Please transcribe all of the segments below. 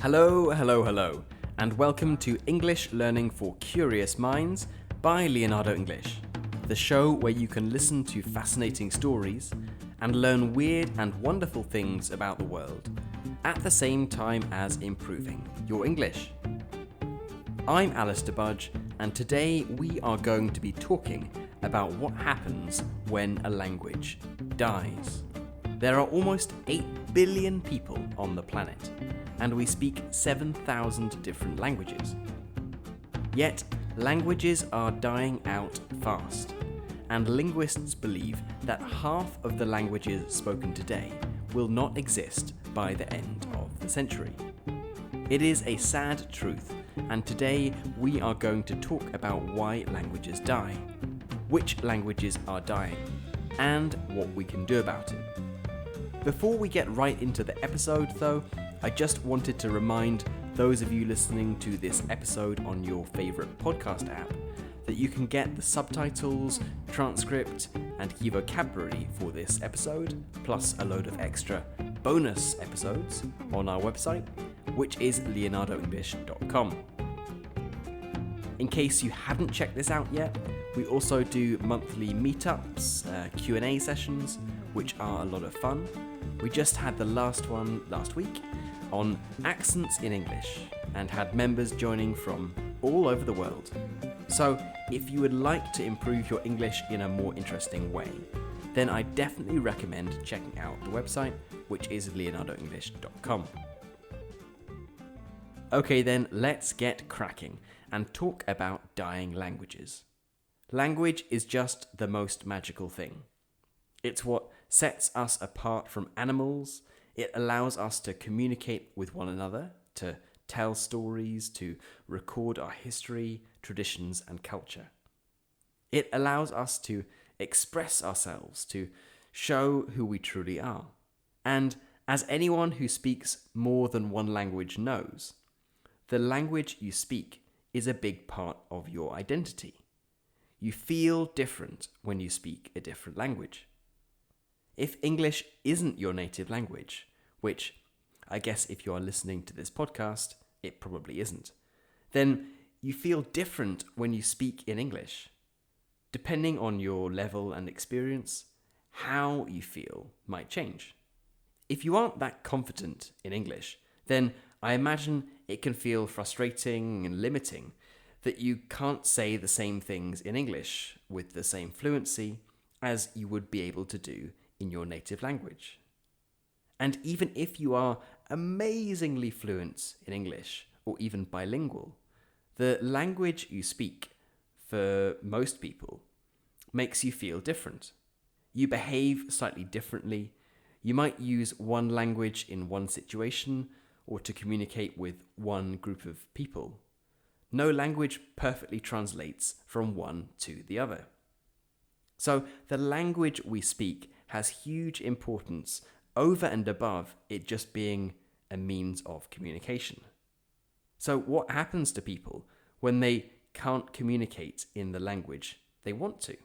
Hello, and welcome to English Learning for Curious Minds by Leonardo English, the show where you can listen to fascinating stories and learn weird and wonderful things about the world, at the same time as improving your English. I'm Alistair Budge, and today we are going to be talking about what happens when a language dies. There are almost 8 billion people on the planet, and we speak 7,000 different languages. Yet, languages are dying out fast, and linguists believe that half of the languages spoken today will not exist by the end of the century. It is a sad truth, and today we are going to talk about why languages die, which languages are dying, and what we can do about it. Before we get right into the episode though, I just wanted to remind those of you listening to this episode on your favourite podcast app that you can get the subtitles, transcript, and key vocabulary for this episode, plus a load of extra bonus episodes on our website, which is leonardoenglish.com. In case you haven't checked this out yet, we also do monthly meetups, Q&A sessions, which are a lot of fun. We just had the last one last week on accents in English and had members joining from all over the world. So if you would like to improve your English in a more interesting way, then I definitely recommend checking out the website, which is leonardoenglish.com. Okay then, let's get cracking and talk about dying languages. Language is just the most magical thing. It's what sets us apart from animals. It allows us to communicate with one another, to tell stories, to record our history, traditions, and culture. It allows us to express ourselves, to show who we truly are. And as anyone who speaks more than one language knows, the language you speak is a big part of your identity. You feel different when you speak a different language. If English isn't your native language, which I guess if you are listening to this podcast, it probably isn't, then you feel different when you speak in English. Depending on your level and experience, how you feel might change. If you aren't that confident in English, then I imagine it can feel frustrating and limiting that you can't say the same things in English with the same fluency as you would be able to do in your native language. And even if you are amazingly fluent in English or even bilingual, the language you speak, for most people, makes you feel different. You behave slightly differently. You might use one language in one situation or to communicate with one group of people. No language perfectly translates from one to the other. So the language we speak has huge importance over and above it just being a means of communication. So what happens to people when they can't communicate in the language they want to?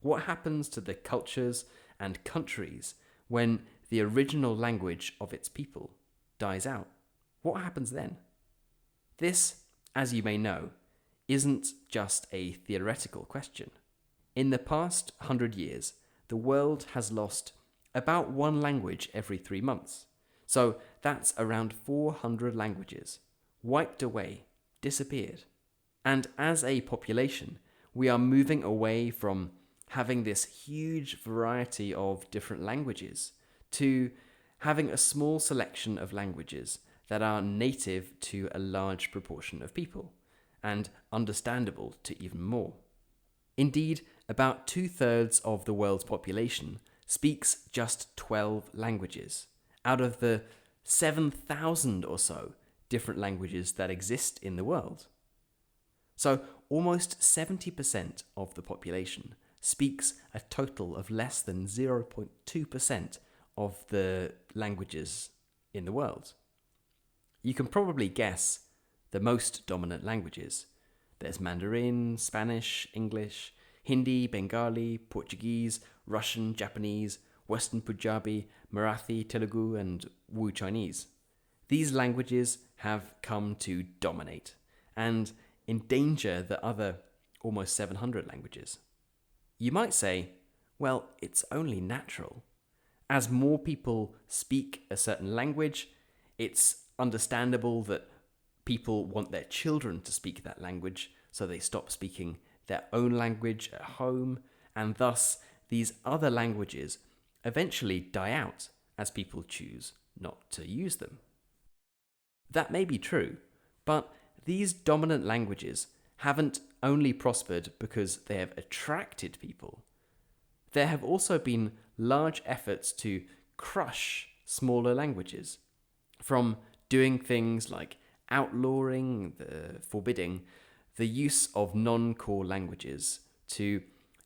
What happens to the cultures and countries when the original language of its people dies out? What happens then? This, as you may know, isn't just a theoretical question. In the past 100 years, the world has lost about one language every 3 months. So that's around 400 languages, wiped away, disappeared. And as a population, we are moving away from having this huge variety of different languages to having a small selection of languages that are native to a large proportion of people and understandable to even more. Indeed, about 2/3 of the world's population speaks just 12 languages out of the 7,000 or so different languages that exist in the world. So almost 70% of the population speaks a total of less than 0.2% of the languages in the world. You can probably guess the most dominant languages. There's Mandarin, Spanish, English, Hindi, Bengali, Portuguese, Russian, Japanese, Western Punjabi, Marathi, Telugu, and Wu Chinese. these languages have come to dominate and endanger the other almost 700 languages. You might say, well, it's only natural. As more people speak a certain language, it's understandable that people want their children to speak that language, so they stop speaking their own language at home, and thus these other languages eventually die out as people choose not to use them. That may be true, but these dominant languages haven't only prospered because they have attracted people. There have also been large efforts to crush smaller languages, from doing things like outlawing, forbidding the use of non-core languages, to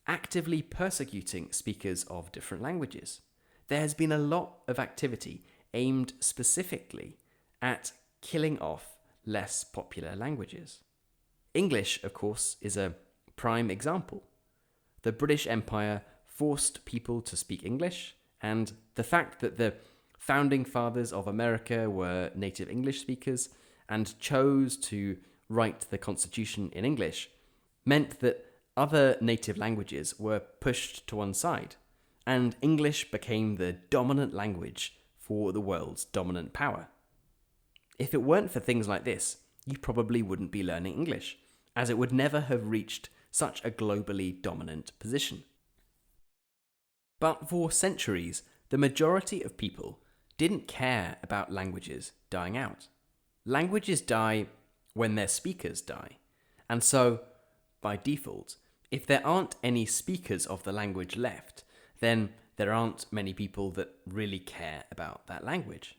actively persecuting speakers of different languages. There has been a lot of activity aimed specifically at killing off less popular languages. English, of course, is a prime example. The British Empire forced people to speak English, and the fact that the founding fathers of America were native English speakers and chose to write the Constitution in English meant that other native languages were pushed to one side, and English became the dominant language for the world's dominant power. If it weren't for things like this, you probably wouldn't be learning English, as it would never have reached such a globally dominant position. But for centuries, the majority of people didn't care about languages dying out. Languages die when their speakers die, and so, by default, if there aren't any speakers of the language left, then there aren't many people that really care about that language.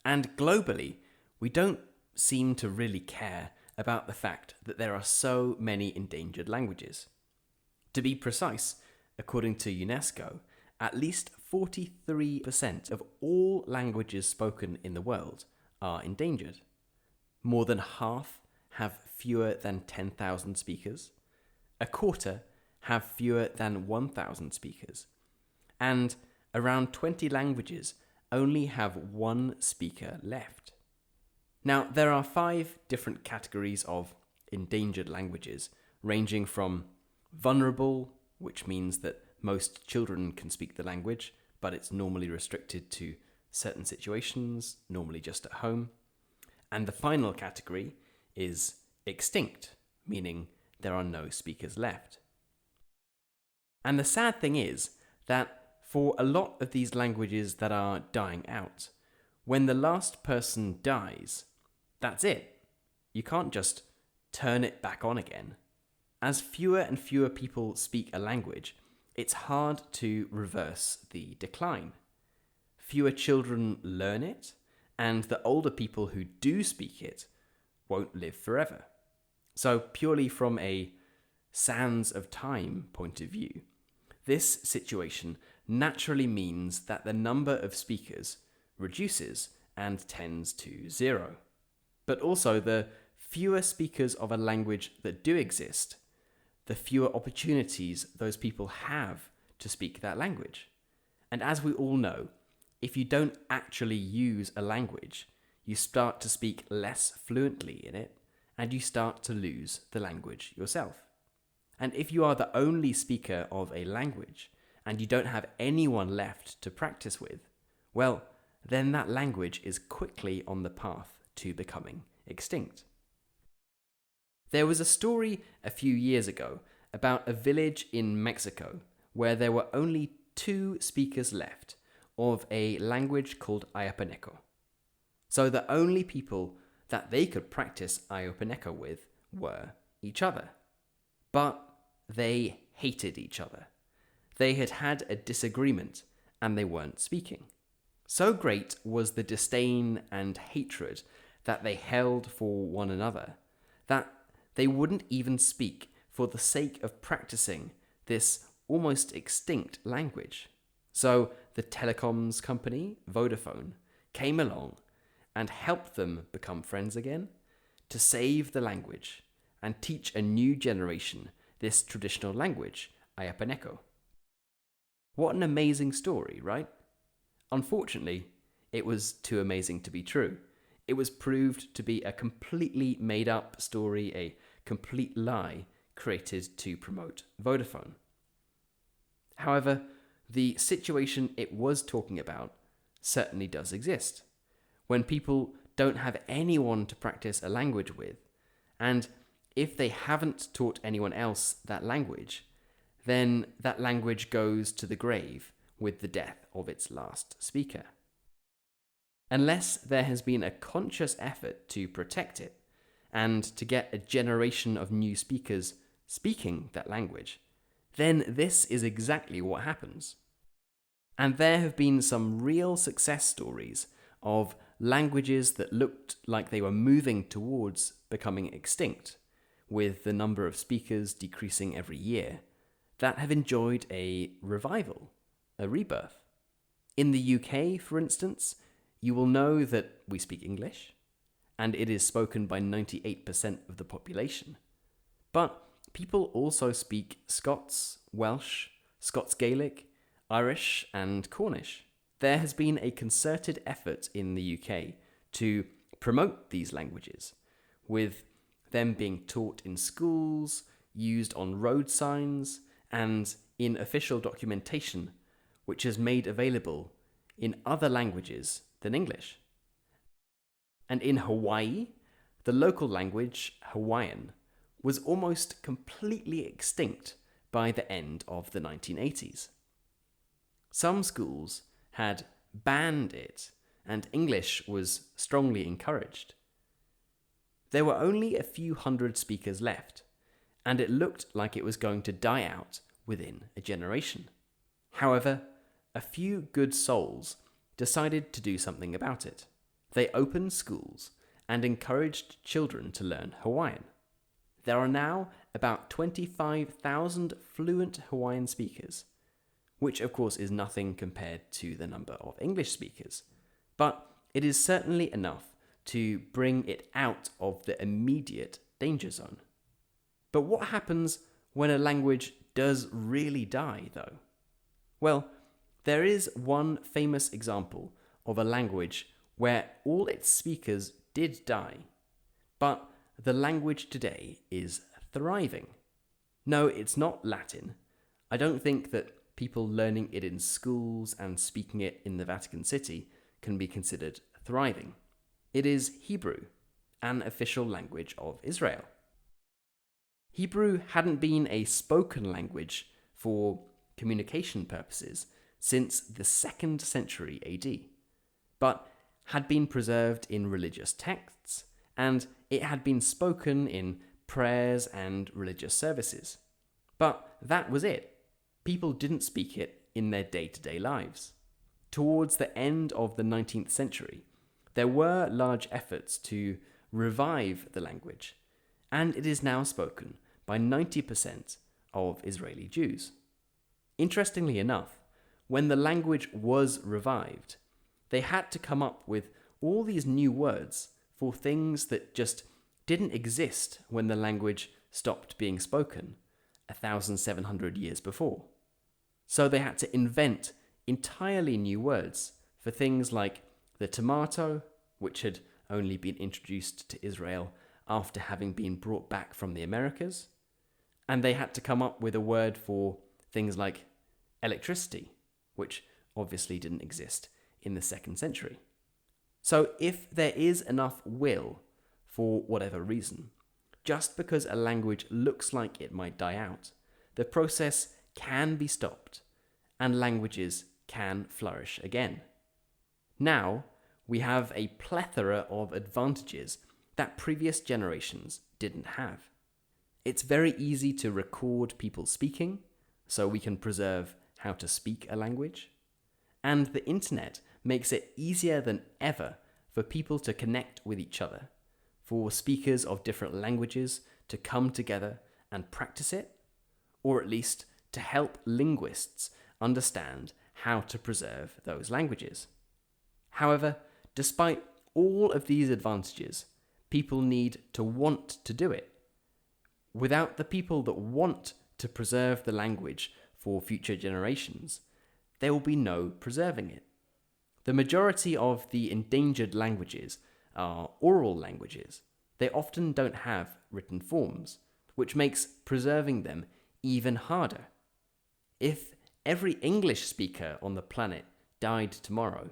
And globally, we don't seem to really care about the fact that there are so many endangered languages. To be precise, according to UNESCO, at least 43% of all languages spoken in the world are endangered. More than half have fewer than 10,000 speakers. A quarter have fewer than 1,000 speakers. And around 20 languages only have one speaker left. Now, there are 5 different categories of endangered languages, ranging from vulnerable, which means that most children can speak the language, but it's normally restricted to certain situations, normally just at home. And the final category is extinct, meaning there are no speakers left. And the sad thing is that for a lot of these languages that are dying out, when the last person dies, that's it. You can't just turn it back on again. As fewer and fewer people speak a language, it's hard to reverse the decline. Fewer children learn it, and the older people who do speak it won't live forever. So purely from a sands of time point of view, this situation naturally means that the number of speakers reduces and tends to 0. But also, the fewer speakers of a language that do exist, the fewer opportunities those people have to speak that language. And as we all know, if you don't actually use a language, you start to speak less fluently in it, and you start to lose the language yourself. And if you are the only speaker of a language, and you don't have anyone left to practice with, well, then that language is quickly on the path to becoming extinct. There was a story a few years ago about a village in Mexico where there were only 2 speakers left of a language called Yapeneko. So the only people that they could practice Yapeneko with were each other. But they hated each other. They had had a disagreement and they weren't speaking. So great was the disdain and hatred that they held for one another that they wouldn't even speak for the sake of practicing this almost extinct language. So the telecoms company, Vodafone, came along and helped them become friends again to save the language and teach a new generation this traditional language, Yapeneko. What an amazing story, right? Unfortunately, it was too amazing to be true. It was proved to be a completely made up story, a complete lie created to promote Vodafone. However, the situation it was talking about certainly does exist. When people don't have anyone to practice a language with, and if they haven't taught anyone else that language, then that language goes to the grave with the death of its last speaker. Unless there has been a conscious effort to protect it and to get a generation of new speakers speaking that language, then this is exactly what happens. And there have been some real success stories of languages that looked like they were moving towards becoming extinct, with the number of speakers decreasing every year, that have enjoyed a revival, a rebirth. In the UK, for instance, you will know that we speak English, and it is spoken by 98% of the population. But people also speak Scots, Welsh, Scots Gaelic, Irish, and Cornish. There has been a concerted effort in the UK to promote these languages, with them being taught in schools, used on road signs, and in official documentation, which is made available in other languages than English. And in Hawaii, the local language, Hawaiian, was almost completely extinct by the end of the 1980s. Some schools had banned it, and English was strongly encouraged. There were only a few hundred speakers left, and it looked like it was going to die out within a generation. However, a few good souls decided to do something about it. They opened schools and encouraged children to learn Hawaiian. There are now about 25,000 fluent Hawaiian speakers, which of course is nothing compared to the number of English speakers, but it is certainly enough to bring it out of the immediate danger zone. But what happens when a language does really die, though? Well, there is one famous example of a language where all its speakers did die, but the language today is thriving. No, it's not Latin. I don't think that people learning it in schools and speaking it in the Vatican City can be considered thriving. It is Hebrew, an official language of Israel. Hebrew hadn't been a spoken language for communication purposes since the 2nd century AD, but had been preserved in religious texts, and it had been spoken in prayers and religious services. But that was it. People didn't speak it in their day-to-day lives. Towards the end of the 19th century, there were large efforts to revive the language, and it is now spoken by 90% of Israeli Jews. Interestingly enough, when the language was revived, they had to come up with all these new words for things that just didn't exist when the language stopped being spoken 1,700 years before. So they had to invent entirely new words for things like the tomato, which had only been introduced to Israel after having been brought back from the Americas, and they had to come up with a word for things like electricity, which obviously didn't exist in the 2nd century. So if there is enough will, for whatever reason, just because a language looks like it might die out, the process can be stopped, and languages can flourish again. Now, we have a plethora of advantages that previous generations didn't have. It's very easy to record people speaking, so we can preserve how to speak a language. And the internet makes it easier than ever for people to connect with each other, for speakers of different languages to come together and practice it, or at least to help linguists understand how to preserve those languages. However, despite all of these advantages, people need to want to do it. Without the people that want to preserve the language for future generations, there will be no preserving it. The majority of the endangered languages are oral languages. They often don't have written forms, which makes preserving them even harder. If every English speaker on the planet died tomorrow,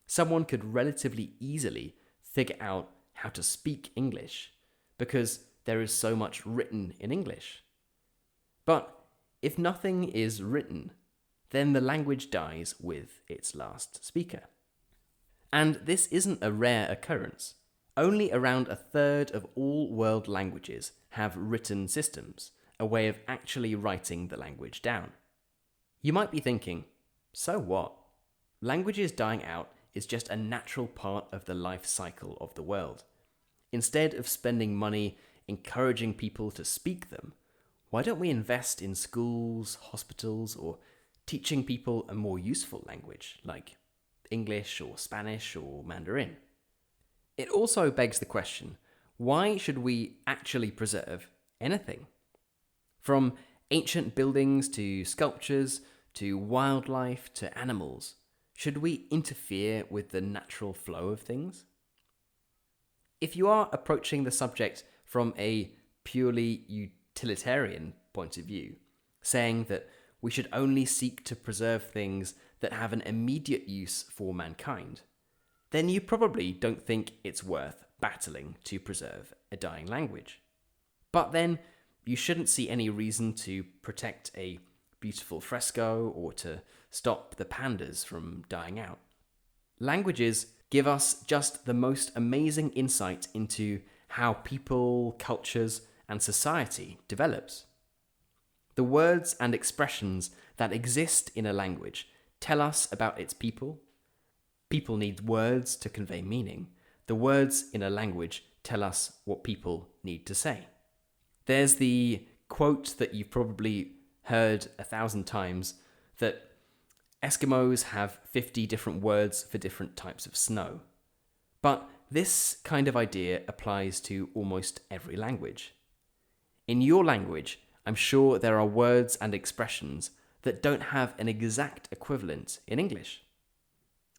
someone could relatively easily figure out how to speak English because there is so much written in English. But if nothing is written, then the language dies with its last speaker. And this isn't a rare occurrence. Only around a third of all world languages have written systems, a way of actually writing the language down. You might be thinking, so what? Languages dying out is just a natural part of the life cycle of the world. Instead of spending money encouraging people to speak them, why don't we invest in schools, hospitals, or teaching people a more useful language, like English or Spanish or Mandarin? It also begs the question, why should we actually preserve anything? From ancient buildings to sculptures to wildlife to animals, should we interfere with the natural flow of things? If you are approaching the subject from a purely utilitarian point of view, saying that we should only seek to preserve things that have an immediate use for mankind, then you probably don't think it's worth battling to preserve a dying language. But then you shouldn't see any reason to protect a beautiful fresco or to stop the pandas from dying out. Languages give us just the most amazing insight into how people, cultures, and society develops. The words and expressions that exist in a language tell us about its people. People need words to convey meaning. The words in a language tell us what people need to say. There's the quote that you've probably heard 1,000 times that Eskimos have 50 different words for different types of snow. But this kind of idea applies to almost every language. In your language, I'm sure there are words and expressions that don't have an exact equivalent in English.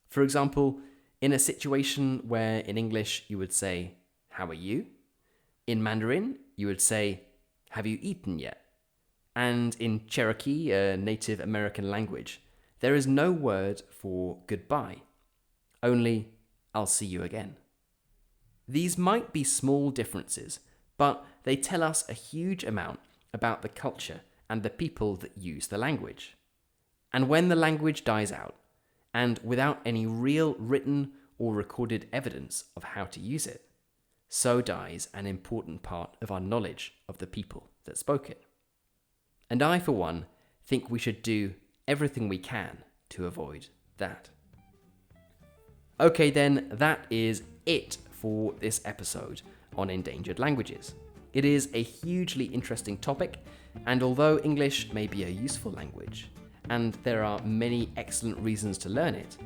For example, in a situation where in English you would say, "How are you?" In Mandarin, you would say, "Have you eaten yet?" And in Cherokee, a Native American language, there is no word for goodbye, only "I'll see you again." These might be small differences, but they tell us a huge amount about the culture and the people that use the language. And when the language dies out, and without any real written or recorded evidence of how to use it, so dies an important part of our knowledge of the people that spoke it. And I, for one, think we should do everything we can to avoid that. Okay then, that is it for this episode on endangered languages. It is a hugely interesting topic, and although English may be a useful language, and there are many excellent reasons to learn it,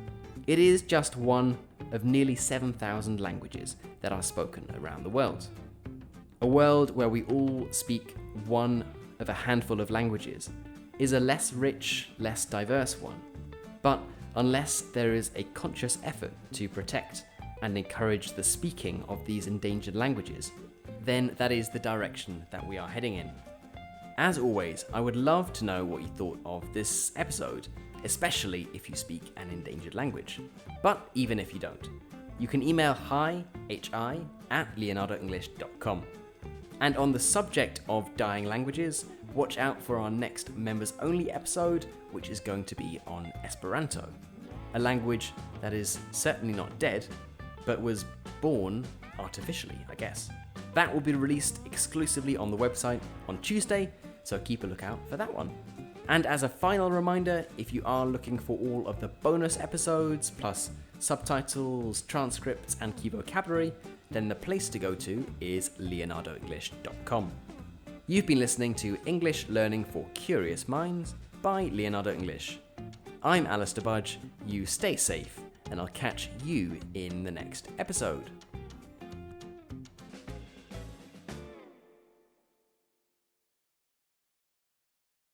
it is just one of nearly 7,000 languages that are spoken around the world. A world where we all speak one of a handful of languages is a less rich, less diverse one. But unless there is a conscious effort to protect and encourage the speaking of these endangered languages, then that is the direction that we are heading in. As always, I would love to know what you thought of this episode, especially if you speak an endangered language. But even if you don't, you can email hi@leonardoenglish.com. And on the subject of dying languages, watch out for our next members-only episode, which is going to be on Esperanto, a language that is certainly not dead, but was born artificially, I guess. That will be released exclusively on the website on Tuesday, so keep a lookout for that one. And as a final reminder, if you are looking for all of the bonus episodes, plus subtitles, transcripts, and key vocabulary, then the place to go to is leonardoenglish.com. You've been listening to English Learning for Curious Minds by Leonardo English. I'm Alistair Budge, you stay safe, and I'll catch you in the next episode.